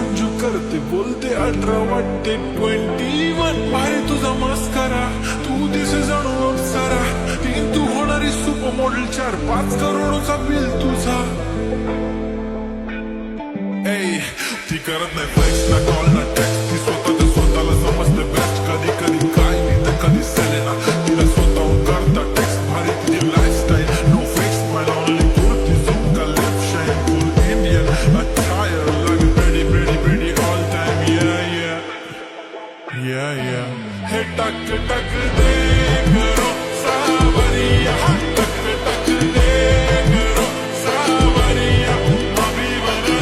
मंजू करते बोलते 18 वाटते 21. भारी तुझा मस्करा, तू दिसे जाणू अप्सरा. ती तू होणारी सुपर मॉडेल, 4-5 करोडचा बिल तुझा. ती करत नाही फ्लेक्स ना कॉल ना टेक्स्ट, ती स्वतःला समजते बेस्ट. कधी कधी काय नाही तर कधी सेलेना, तिला स्वतःहून करता टेक्स्ट. भारी तुझी लाईफस्टाईल, नो फिक्स माय ओनली कुर्ती झूम का लेफ्ट शाईन फुल Indian attire like ready all time. Yeah. हे टक टक दे करो सावरिया, टक टक दे करो सावरिया. अभी बना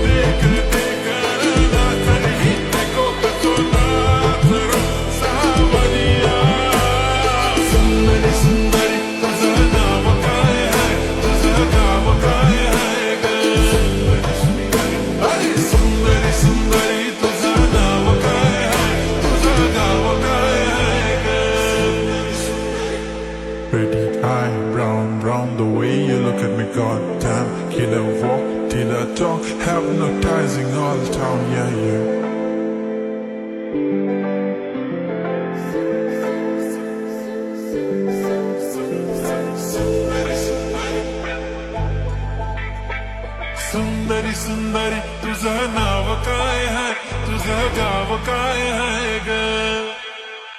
देख देख ना तरी देखो तो ना करो सावरिया. सुंदरी सुंदरी तुझं नाव काय आहे, तुझं नाव काय आहे ग. सुंदरी सुंदरी तुझं नाव काय आहे, तुझं नाव काय आहे ग. Pretty eye, brown, the way you look at me, goddamn. Killer walk, killer talk, hypnotizing all town, yeah. सुंदरी सुंदरी तुझं नाव काय आहे, तुझं गाव काय आहे